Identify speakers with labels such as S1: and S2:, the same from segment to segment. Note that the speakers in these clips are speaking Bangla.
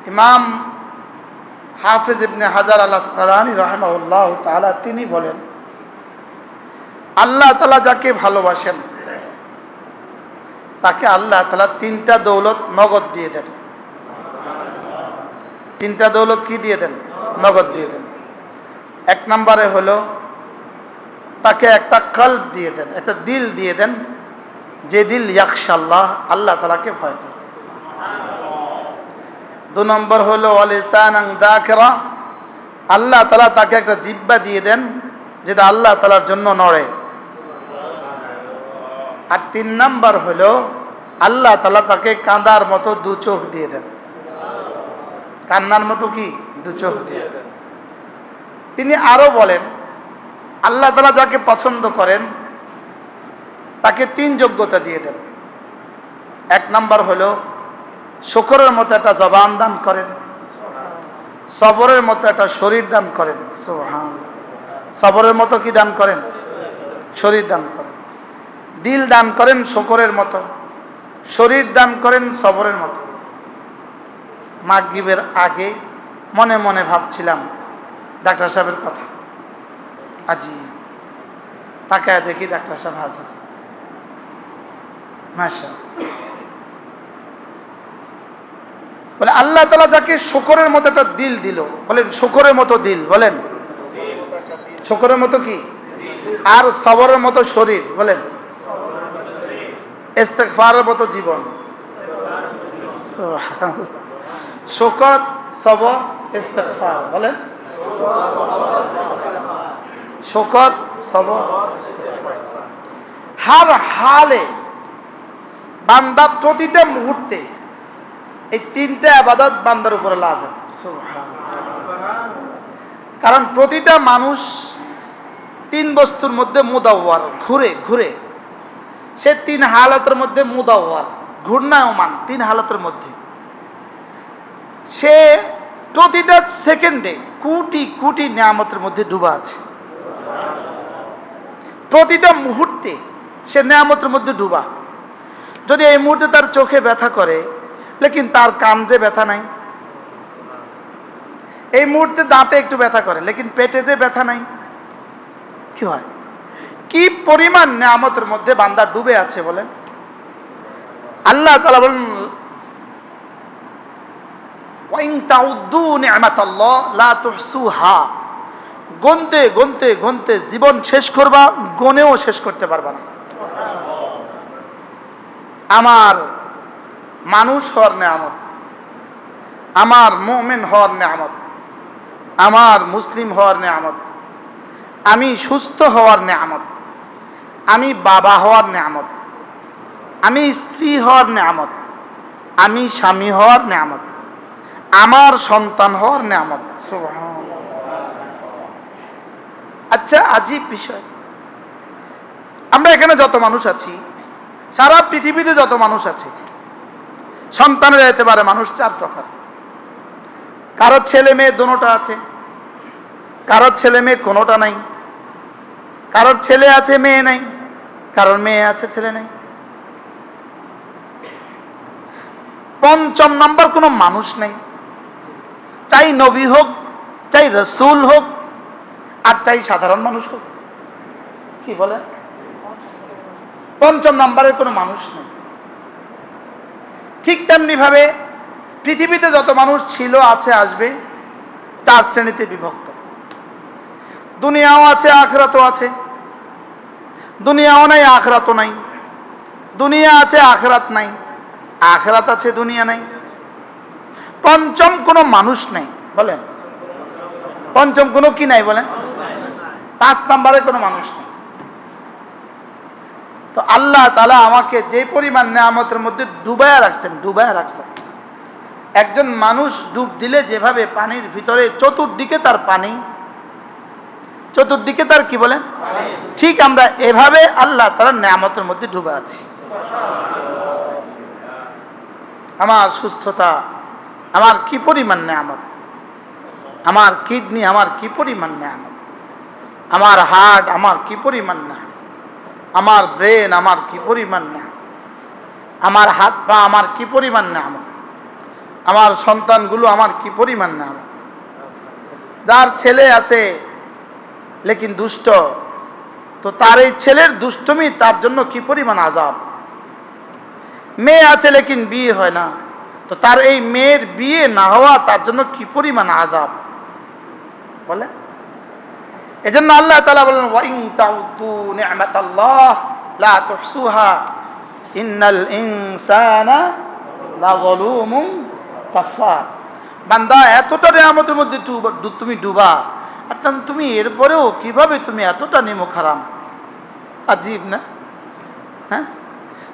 S1: ইমাম হাফিজ ইবনে হাজার আল আসকালানী রাহিমাহুল্লাহ তাআলা তিনি বলেন, আল্লাহ তাআলা যাকে ভালোবাসেন তাকে আল্লাহ তাআলা তিনটা দৌলত নগদ দিয়ে দেন। তিনটা দৌলত কি দিয়ে দেন? নগদ দিয়ে দেন। এক নম্বরে হলো তাকে একটা কলব দিয়ে দেন, একটা দিল দিয়ে দেন, যে দিল ইয়াখশাল্লাহ, আল্লাহ তাআলাকে ভয় করে। দু নম্বর হলো ওয়ালিসানান যাকিরা, আল্লাহ তাআলা তাকে একটা জিহ্বা দিয়ে দেন যেটা আল্লাহ তাআলার জন্য নড়ে। আর তিন নম্বর হলো আল্লাহ তাআলা তাকে কাঁদার মতো দু চোখ দিয়ে দেন। কান্নার মতো কি? দু চোখ দিয়ে দেন। তিনি আরো বলেন, আল্লাহ তাআলা যাকে পছন্দ করেন তাকে তিন যোগ্যতা দিয়ে দেন। এক নম্বর হলো শুকরের মতো একটা জবান দান করেন, সবরের মতো একটা শরীর দান করেন। সুবহানাল্লাহ। সবরের মতো কি দান করেন? শরীর দান করেন। দিল দান করেন শুকরের মতো, শরীর দান করেন সবরের মতো। মাগরিবের আগে মনে মনে ভাবছিলাম ডাক্তার সাহেবের কথা, আজি তাকায় দেখি ডাক্তার সাহেব হাজির। মাশাআল্লাহ। বলে আল্লাহ তাআলা যাকে শুকরের মতো একটা দিল দিল, বলেন শুকরের মতো দিল, বলেন শুকরের মতো কি, আর সবরের মতো শরীর, বলেন ইস্তেগফারের মতো জীবন। সুবহানাল্লাহ। শুকর, সবর, ইস্তেগফার, বলেন শুকর, সবর, ইস্তেগফার। হার হালে বান্দা প্রতিটা মুহূর্তে এই তিনটা ইবাদত বান্দার উপরে লাজিম। সুবহানাল্লাহ। কারণ প্রতিটা মানুষ তিন বস্তুর মধ্যে মুদাওয়ার, ঘুরে ঘুরে সে তিন হালাতের মধ্যে মুদাওয়ার, ঘূর্ণায়মান তিন হালাতের মধ্যে। সে প্রতিটা সেকেন্ডে কোটি কোটি নিয়ামতের মধ্যে ডুবা আছে। প্রতিটা মুহূর্তে সে নিয়ামতের মধ্যে ডুবা। যদি এই মুহূর্তে তার চোখে ব্যথা করে, লেকিন তার কান যে ব্যথা নাই। এই মুহূর্তে দাঁতে একটু ব্যথা করে, লেকিন পেটে যে ব্যথা নাই, কি হয়? কি পরিমাণ নিয়ামতের মধ্যে বান্দা ডুবে আছে বলেন। আল্লাহ তাআলা বলেন, ওয়াইন তাউদ্দু নি'মাতাল্লাহ লা তুহসুহা, গুনতে গুনতে গুনতে জীবন শেষ করবা, গুনেও শেষ করতে পারবা না। আমার মানুষ হওয়ার নিয়ামত, আমার মুমিন হওয়ার নিয়ামত, আমার মুসলিম হওয়ার নিয়ামত, আমি সুস্থ হওয়ার নিয়ামত, আমি বাবা হওয়ার নিয়ামত, আমি স্ত্রী হওয়ার নিয়ামত, আমি স্বামী হওয়ার নিয়ামত, আমার সন্তান হওয়ার নিয়ামত। সুবহানাল্লাহ। আচ্ছা, আজীব বিষয়, আমরা এখানে যত মানুষ আছি, সারা পৃথিবীতে যত মানুষ আছে, সন্তানের এতেবারে মানুষ চার প্রকার। কারো ছেলে মেয়ে দুটোটা আছে, কারোর ছেলে মেয়ে কোনোটা নাই, কারোর ছেলে আছে মেয়ে নাই, কারোর মেয়ে আছে ছেলে নাই। পঞ্চম নম্বর কোনো মানুষ নাই, চাই নবী হোক, চাই রসুল হোক, আর চাই সাধারণ মানুষ হোক। কি বলে? পঞ্চম নম্বরের কোনো মানুষ নেই। ঠিক তেমনি ভাবে পৃথিবীতে যত মানুষ ছিল, আছে, আসবে, চার শ্রেণীতে বিভক্ত। দুনিয়াও আছে, আখিরাতও আছে। দুনিয়াও নাই, আখিরাতও নাই। দুনিয়া আছে, আখিরাত নাই। আখিরাত আছে, দুনিয়া নাই। পঞ্চম কোনো মানুষ নাই, বলেন পঞ্চম কোনো কি নাই, বলেন পাঁচ নম্বরে কোনো মানুষ নেই। তো আল্লাহ তাআলা আমাকে যে পরিমাণ নিয়ামতের মধ্যে ডুবায়া রাখছেন, ডুবায়া রাখছেন। একজন মানুষ ডুব দিলে যেভাবে পানির ভিতরে চতুর্দিকে তার পানি, চতুর্দিকে তার কি বলেন, ঠিক আমরা এভাবে আল্লাহ তাআলার নিয়ামতের মধ্যে ডুবে আছি। আমার সুস্থতা আমার কি পরিমাণ নিয়ামত, আমার কিডনি আমার কি পরিমাণ নিয়ামত, আমার হার্ট আমার কি পরিমাণ নিয়ামত, আমার ব্রেন আমার কি পরিমাণ নিয়ামত, আমার হাত পা আমার কি পরিমাণ নিয়ামত। আমার সন্তানগুলো আমার কি পরিমাণ না। যার ছেলে আছে লেকিন দুষ্ট, তো তার এই ছেলের দুষ্টমি তার জন্য কি পরিমাণ আযাব। মেয়ে আছে লেকিন বিয়ে হয় না, তো তার এই মেয়ের বিয়ে না হওয়া তার জন্য কি পরিমাণ আযাব বলে। এজন্য আল্লাহ তাআলা বলেন ওয়া ইন তাউদ্দু নি'মাতাল্লাহ লা তুহসুহা ইন্নাল ইনসানা লাযালুমুন কাফার। বান্দা, এতটা নিয়ামতের মধ্যে তুমি ডুবা, আর তুমি এরপরেও কিভাবে তুমি এতটা নিমক হারাম। আজীব না? হ্যাঁ,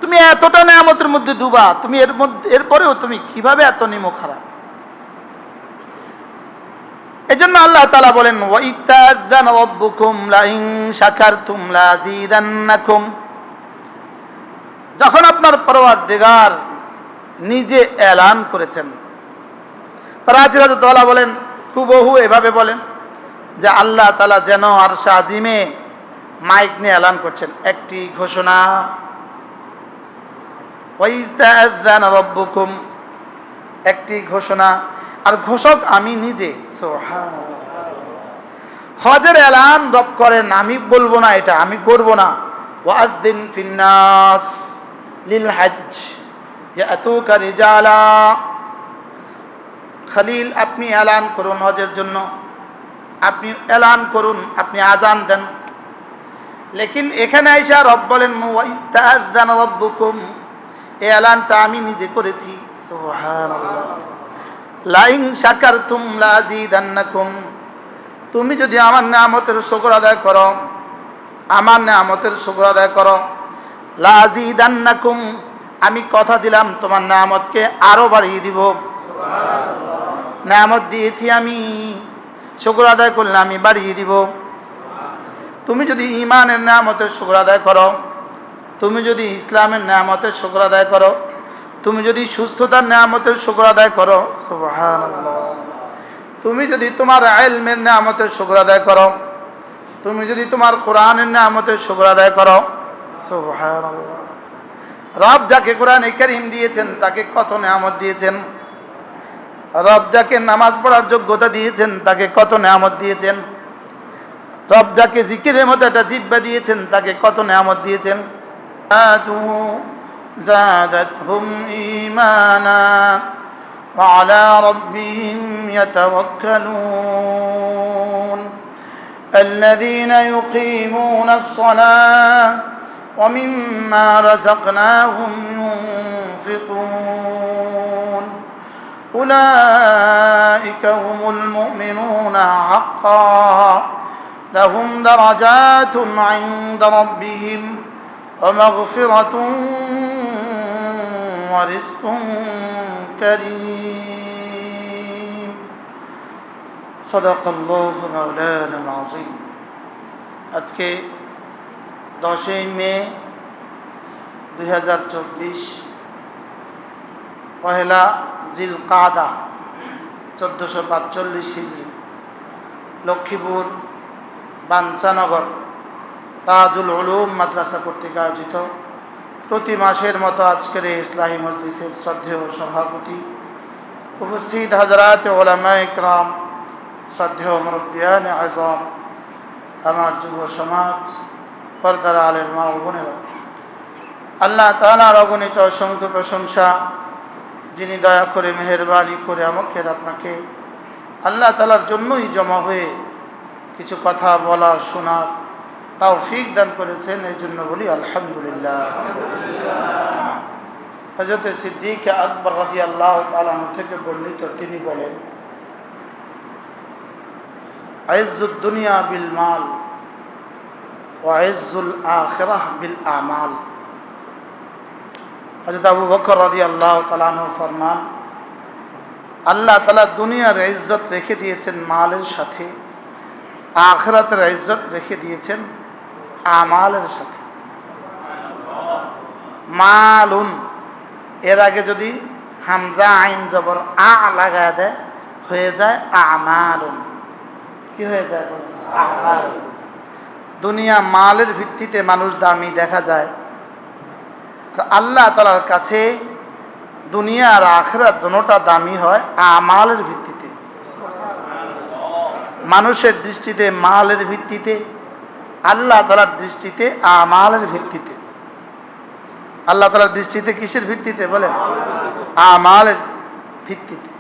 S1: তুমি এতটা নিয়ামতের মধ্যে ডুবা, তুমি এরপরেও তুমি কিভাবে এত নিমক হারাম। এজন্য আল্লাহ তাআলা বলেন ওয়া ইত্তাযানা রাব্বুকুম লাইন শাকারতুম লাযীদান্নাকুম। যখন আপনার পরওয়ারদিগার নিজে এলান করেছেন, রাজির হযরত ওয়ালা বলেন, হুবহু এভাবে বলেন যে আল্লাহ তাআলা যেন আরশে আজিমে মাইক নিয়ে এলান করছেন একটি ঘোষণা, ওয়া ইত্তাযানা রাব্বুকুম, একটি ঘোষণা, আর ঘোষক আমি নিজে। সুবহানাল্লাহ। হজের এলান রব করেন, আমি বলবো না, এটা আমি করব না। ওয়াযিন ফিন্নাস লিল হজ্জ ইয়াতুকা রিজালা। খলিল, আপনি এলান করুন হজের জন্য, আপনি এলান করুন, আপনি আজান দেন। লেকিন এখানে আইসা রব বলেন ওয়া ইস্তাযানা রাব্বুকুম, এই এলানটা আমি নিজে করেছি। সুবহানাল্লাহ। লাইন শাকারতুম লাযীদান্নাকুম, তুমি যদি আমার নিয়ামতের শুকর আদায় করো, আমার নিয়ামতের শুকর আদায় করো, লাযীদান্নাকুম, আমি কথা দিলাম তোমার নিয়ামতকে আরো বাড়িয়ে দিব। সুবহানাল্লাহ। নিয়ামত দিয়েছি আমি, শুকর আদায় করলে আমি বাড়িয়ে দিব। তুমি যদি ঈমানের নিয়ামতের শুকর আদায় করো, তুমি যদি ইসলামের নিয়ামতের শুকর আদায় করো, তুমি যদি সুস্থতার নিয়ামতের শুকর আদায় করো, সুবহানাল্লাহ, তুমি যদি তোমার ইলমের নিয়ামতের শুকর আদায় করো, তুমি যদি তোমার কোরআনের নিয়ামতের শুকর আদায় করো, সুবহানাল্লাহ। রব যাকে কোরআনে কারীম দিয়েছেন তাকে কত নিয়ামত দিয়েছেন। রব যাকে নামাজ পড়ার যোগ্যতা দিয়েছেন তাকে কত নিয়ামত দিয়েছেন। রব যাকে জিকিরের মতো একটা জিহ্বা দিয়েছেন তাকে কত নিয়ামত দিয়েছেন। زادتهم إيمانا وعلى ربهم يتوكلون الذين يقيمون الصلاة ومما رزقناهم ينفقون أولئك هم المؤمنون حقا لهم درجات عند ربهم ومغفرة ورزق كريم صدق الله مولانا العظيم। আজকে 10 মে 2024, পহেলা জিলকাদা 1445 হিজরি, লক্ষ্মীপুর বাঞ্ছানগর তাজুল উলুম মাদ্রাসা কর্তৃক আয়োজিত প্রতি মাসের মতো আজকের এই ইসলাহি মজলিসের শ্রদ্ধেয় সভাপতি, উপস্থিত হযরত উলামায়ে ইকরাম, শ্রদ্ধেয় মুরব্বিয়ানে আযম, আমার যুব সমাজ, পর্দার আলের মা ও বোনেরা, আল্লাহ তাআলার অগণিত অসংখ্য প্রশংসা, যিনি দয়া করে মেহেরবানি করে আমাকে আপনাকে আল্লাহ তাআলার জন্যই জমা হয়ে কিছু কথা বলার শোনার তৌফিক দান করেছেন, এই জন্য বলি আলহামদুলিল্লাহ। হযরত সিদ্দিক আকবর রাদিয়াল্লাহু তাআলা আনহু থেকে বর্ণিত, তিনি বলেন আইজ্জুদ দুনিয়া বিল মাল ওয়া আইজ্জুল আখিরাহ বিল আমাল। হযরত আবু বকর রাদিয়াল্লাহু তাআলা আনহু ফরমান, আল্লাহ তাআলা দুনিয়ার ইজ্জত রেখে দিয়েছেন মালের সাথে, আখিরাতের ইজ্জত রেখে দিয়েছেন আমালের সাথে। মালুন এর আগে যদি হামজা আইন জবর আ লাগায় দেয় হয়ে যায় আমালুন। কি হয়ে যায়? আমাল। দুনিয়া মালের ভিত্তিতে মানুষ দামি দেখা যায়, আল্লাহ তাআলার কাছে দুনিয়া আর আখিরাত দুটোটা দামি হয় আমালের ভিত্তিতে। মানুষের দৃষ্টিতে মালের ভিত্তিতে, আল্লাহ তাআলার দৃষ্টিতে আমালের ভিত্তিতে। আল্লাহ তাআলার দৃষ্টিতে কিসের ভিত্তিতে বলেন? আমালের ভিত্তিতে।